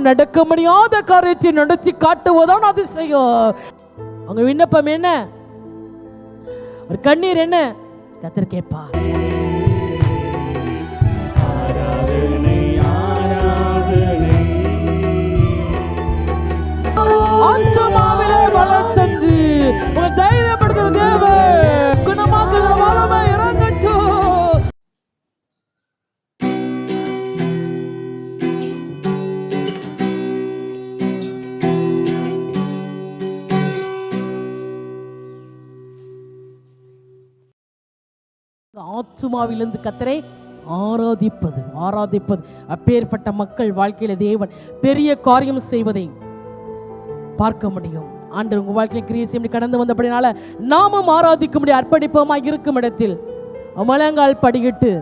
நடக்க முடியாத காரியத்தை நடத்தி காட்டுவதான் அதிசயம். அவங்க விண்ணப்பம் என்ன, ஒரு கண்ணீர் என்ன, கர்த்தர் கேட்பார். ஆத்துமாவிலே பலம் சென்று உங்களை தைரியப்படுத்துகிற தேவன், குணமாக்குகிற வல்லமை இறங்கட்டும். ஆத்துமாவிலிருந்து கர்த்தரை ஆராதிப்பது அப்பேற்பட்ட மக்கள் வாழ்க்கையில தேவன் பெரிய காரியம் செய்வதை பார்க்க முடியும். ஆண்டவர் உங்க வாழ்க்கையில கிரியை செய்ய கடந்து வந்தபடினால நாமும் ஆராதிக்க முடியும். அர்ப்பணிப்போமாய் இருக்கும் இடத்தில் முழங்கால் படியிட்டு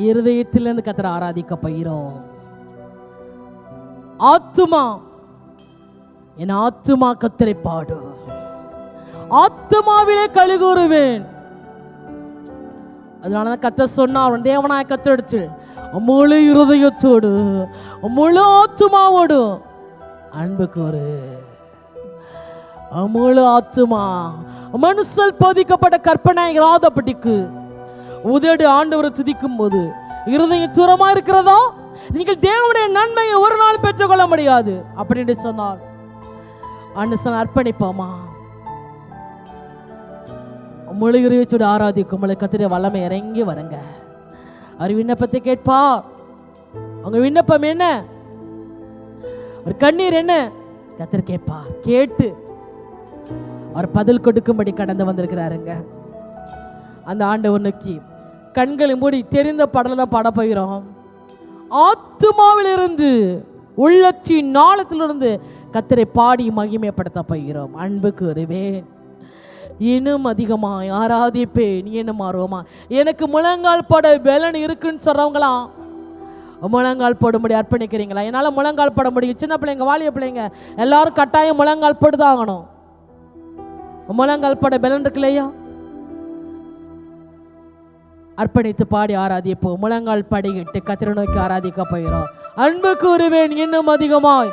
இருதயத்திலிருந்து கர்த்தரை ஆராதிக்க போகிறோம். ஆத்துமா, என் ஆத்துமா கர்த்தரை பாடு, ஆத்துமாவிலே களி கூறுவேன். அதனாலதான் கர்த்தர் சொன்னார், தேவனாய கர்த்தர் முழு இருதயத்தோடு முழு ஆத்துமாவோடு அன்பு கூறு. முழு ஆத்துமா மனுஷல் போதிக்கப்பட்ட கற்பனை இராதபடிக்கு உதடு ஆண்டவரை துதிக்கும் போது இருதயம் தூரமா இருக்கிறதா, நீங்கள் தேவனுடைய நன்மையை ஒரு நாள் பெற்றுக்கொள்ள முடியாது அப்படின்னு சொன்னார். அர்ப்பணிப்போமா, முழு இருதயத்தோடு ஆராதிக்கும் கர்த்தருடைய வல்லமை இறங்கி வருங்க. அவர் விண்ணப்பத்தை கேட்பா. அவங்க விண்ணப்பம் என்ன, ஒரு கண்ணீர் என்ன, கர்த்தர் கேட்பா. கேட்டு அவர் பதில் கொடுக்கும்படி கடந்து வந்திருக்கிறாருங்க. அந்த ஆண்டவர் நோக்கி கண்களை மூடி தெரிந்த பாடல தான் பாட போகிறோம். ஆத்துமாவிலிருந்து உள்ளத்தின் நாளத்திலிருந்து கர்த்தரை பாடி மகிமைப்படுத்த போகிறோம். அன்புக்கு ஒருவே இன்னும் அதிகமாய் ஆராதிப்பேன், இன்னும் ஆர்வமா. எனக்கு முழங்கால் பட பலன் இருக்குன்னு சொல்றவங்களாம் முழங்கால் போடும்படி அர்ப்பணிக்கிறீங்களா? என்னால் முழங்கால் போட முடியும். சின்ன பிள்ளைங்க, வாலிய பிள்ளைங்க எல்லாரும் கட்டாயம் முழங்கால் போட்டுதான் ஆகணும். முழங்கால் பட பலன் இருக்கு இல்லையா? அர்ப்பணித்து பாடி ஆராதிப்போம். முழங்கால் படிக்கிட்டு கர்த்தரை நோக்கி ஆராதிக்க போகிறோம். அன்பு கூறுவேன், இன்னும் அதிகமாய்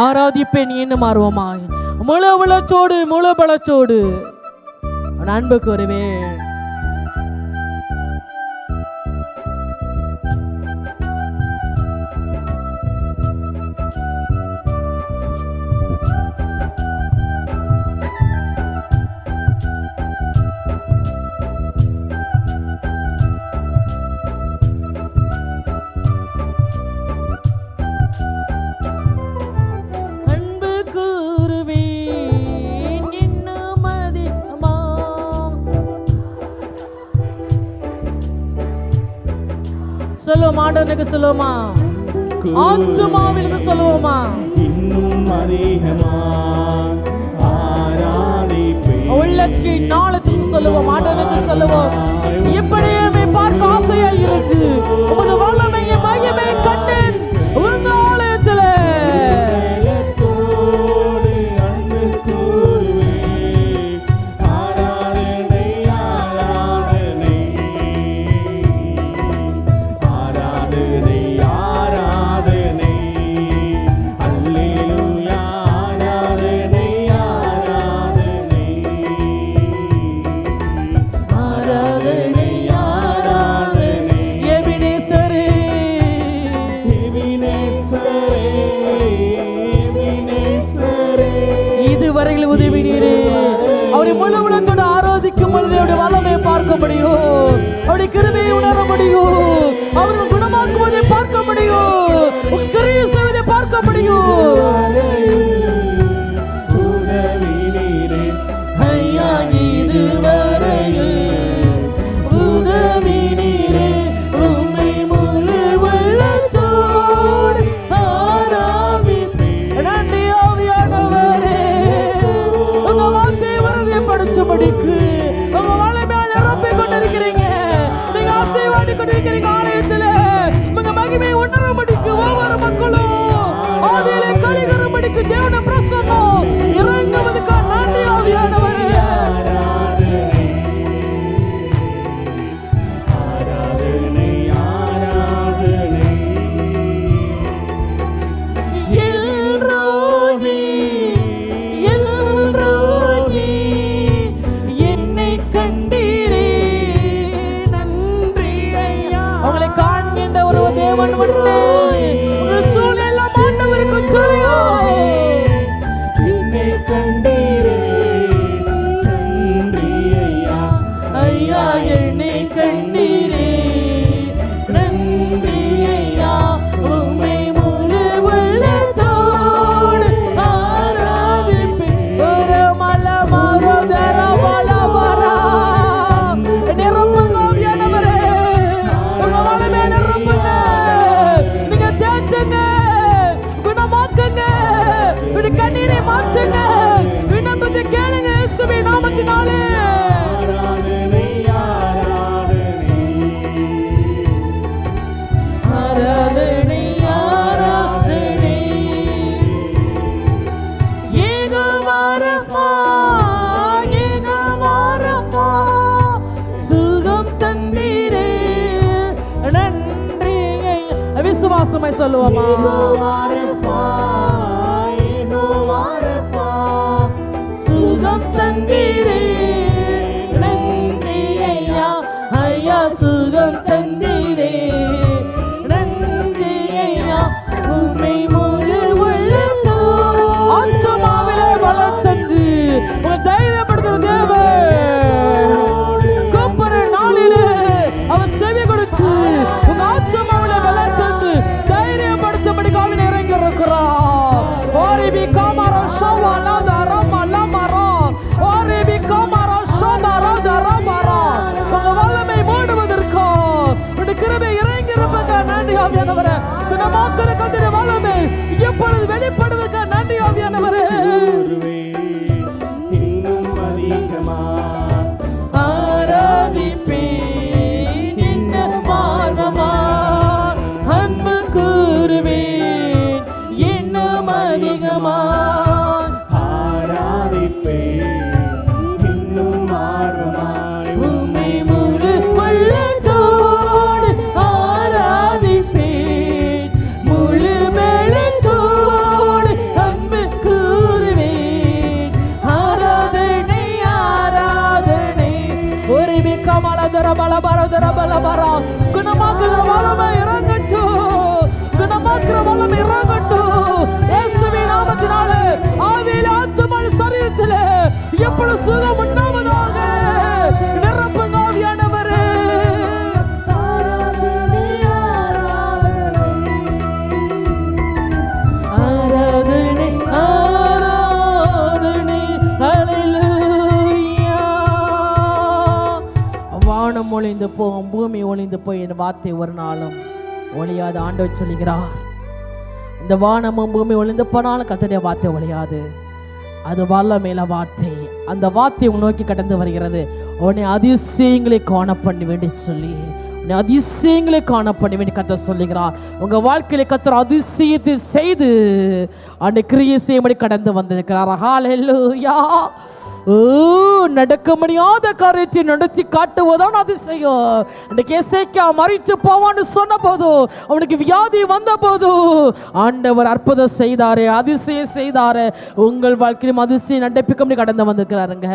ஆராதிப்பேன், இன்னும் ஆர்வமாய் முழு உளச்சோடு முழு பலச்சோடு அன்பு கூறுவேன். சொல்லுவோமா, ஆண்டவனுக்கு சொல்லுவோமா, ஆத்துமாவிலிருந்து சொல்லுவோமா, இன்னும் அதிகமாய் ஆராதிப்பேன், உள்ளத்தின் நாளத்திலிருந்து சொல்லுவோம். ஆண்டவனுக்கு சொல்லுவோம், இப்படியே பார்க்க ஆசையா இருக்கு, உமது வல்லமையை மகிமை கண்டேன் உங்க ஆலயத்துல. முழு உலகத்தோடு ஆராதிக்கும் பொழுது அவருடைய வல்லமையை பார்க்க முடியும், அவருடைய கிருபையை உணர முடியும், அவர்கள் குணமாக்குவதை பார்க்க முடியும், கிரியை செய்வதை பார்க்க முடியும். ஐயா இதுவரையில் உதவி நீரே, உம்மை முழு உள்ளத்தோடு ஆராதிப்பேன். நன்றி ஆவியானவரே, உங்க வார்த்தையை உறுதிப்படுத்தும்படிக்கு உங்க வல்லமையால் நிரப்பிக் கொண்டிருக்கிறீங்க, நீங்க ஆசீர்வாதி கொண்டிருக்கிறீங்க ஆலயத்தில். ஆண்டவரே உங்க சூழ்நிலை ஆண்டவருக்கு சொல்லுங்க. என்னை கண்டீரே நன்றி ஐயா. ஐயா என்னை கண்டீரே நன்றி ஐயா. உம்மை முழு உள்ளத்தோடு ஆராதிப்பேன். ஒரு மல மரோதர பலவரா நிரப்புங்க ஆவியானவரே. உங்க வல்லமை நிரப்புங்க. நீங்க தேற்றுங்க, குணமாக்குங்க, உங்க கண்ணீரை மாற்றுங்க. விண்ணப்பத்தை கேளுங்க இயேசுவின் நாமத்தினாலே. ஆராதனை ஆராதனை ஏகவாரமா ஏகவாரமா சுகம் தந்தீரே நன்றி ஐயா. விசுவாசமாய் சொல்லுவோமா? சுகம் தந்தீரே நன்றி ஐயா. ஐயா சுகம் தந்தீரே நன்றி ஐயா. உம்மை முழு உள்ளத்தோடு ஆத்துமாவிலே பலம் தந்து உங்களை தைரியப்படுத்துகிற தேவன் கூப்பிடுற நாளிலே அவர் செவி கொடுத்து உங்க ஆத்துமாவிலே பலம் தந்து தைரியப்படுத்தும்படி காவினை இறங்கி இருக்கிறார். ஓரிபி காமரா ஷவாலா தரமா லமரா ஓரிபி காமரா ஷவாலா தரமரா உங்க வல்லமை மூடுவதற்கு உங்க கிருபை இறங்கி இருப்பதற்கு நன்றி ஆவியானவரே. குணமாக்குற கர்த்தருடைய வல்லமை எப்பொழுது வெளிப்படுவதற்கு நன்றி ஆவியானவரே. இன்னும் அதிகமா ஆராதிப்பேன் இன்னும் ஆர்வமா அன்பு கூறுவேன் இன்னும் அதிகமா. ஆராதிப்பேன் இன்னும் ஆர்வமாய். உம்மை முழு உள்ளத்தோடு ஆராதிப்பேன் முழு மேலத்தோடு அன்பு கூறுவேன். ஆராதனை ஆராதனை ஒரு கமலதர பலபரதர பலபரா குணமாக்குகிற வல்லமை இறங்கட்டும். குணமாக்குற வல்லமை இறங்கட்டும் இயேசுவின் நாமத்தினாலே. ஆவியிலே ஆத்துமாவிலே சரீரத்திலே எப்பொழுது சுகம் உண்டாவதாக நிரப்புங்க ஆவியானவரே. ஆராதனை ஆராதனை ஹல்லேலூயா. வானம் ஒளிந்து போகும், பூமி ஒளிந்து போய் என் வார்த்தை ஒரு நாளும் ஒளியாது ஆண்டவர் சொல்லுகிறார். இந்த வானமும் பூமி ஒளிந்து போனாலும் கர்த்தருடைய வார்த்தை ஒளியாது. அது வல்லமையில வார்த்தை. அந்த வார்த்தை உன் நோக்கி கடந்து வருகிறது. உன்னை அதிசயங்களை காண பண்ண வேண்டி சொல்லி உன்னை அதிசயங்களை காண பண்ண வேண்டி கர்த்தர் சொல்லுகிறார். உங்க வாழ்க்கையில கர்த்தர் அதிசயத்தை செய்து அந்த கிரியை செய்யும்படி கடந்து வந்திருக்கிறார். ஹல்லேலூயா. நடக்க முடியாத காரியத்தை நடத்தி காட்டுவதான் அதிசயம். அன்றைக்கு எசேக்கியா மரித்து போவான்னு சொன்ன போது, அவனுக்கு வியாதி வந்த போது ஆண்டவர் அற்புதம் செய்தாரு, அதிசயம் செய்தாரு. உங்கள் வாழ்க்கையிலும் அதிசயம் நடப்பிக்க கடந்து வந்திருக்கிறாருங்க.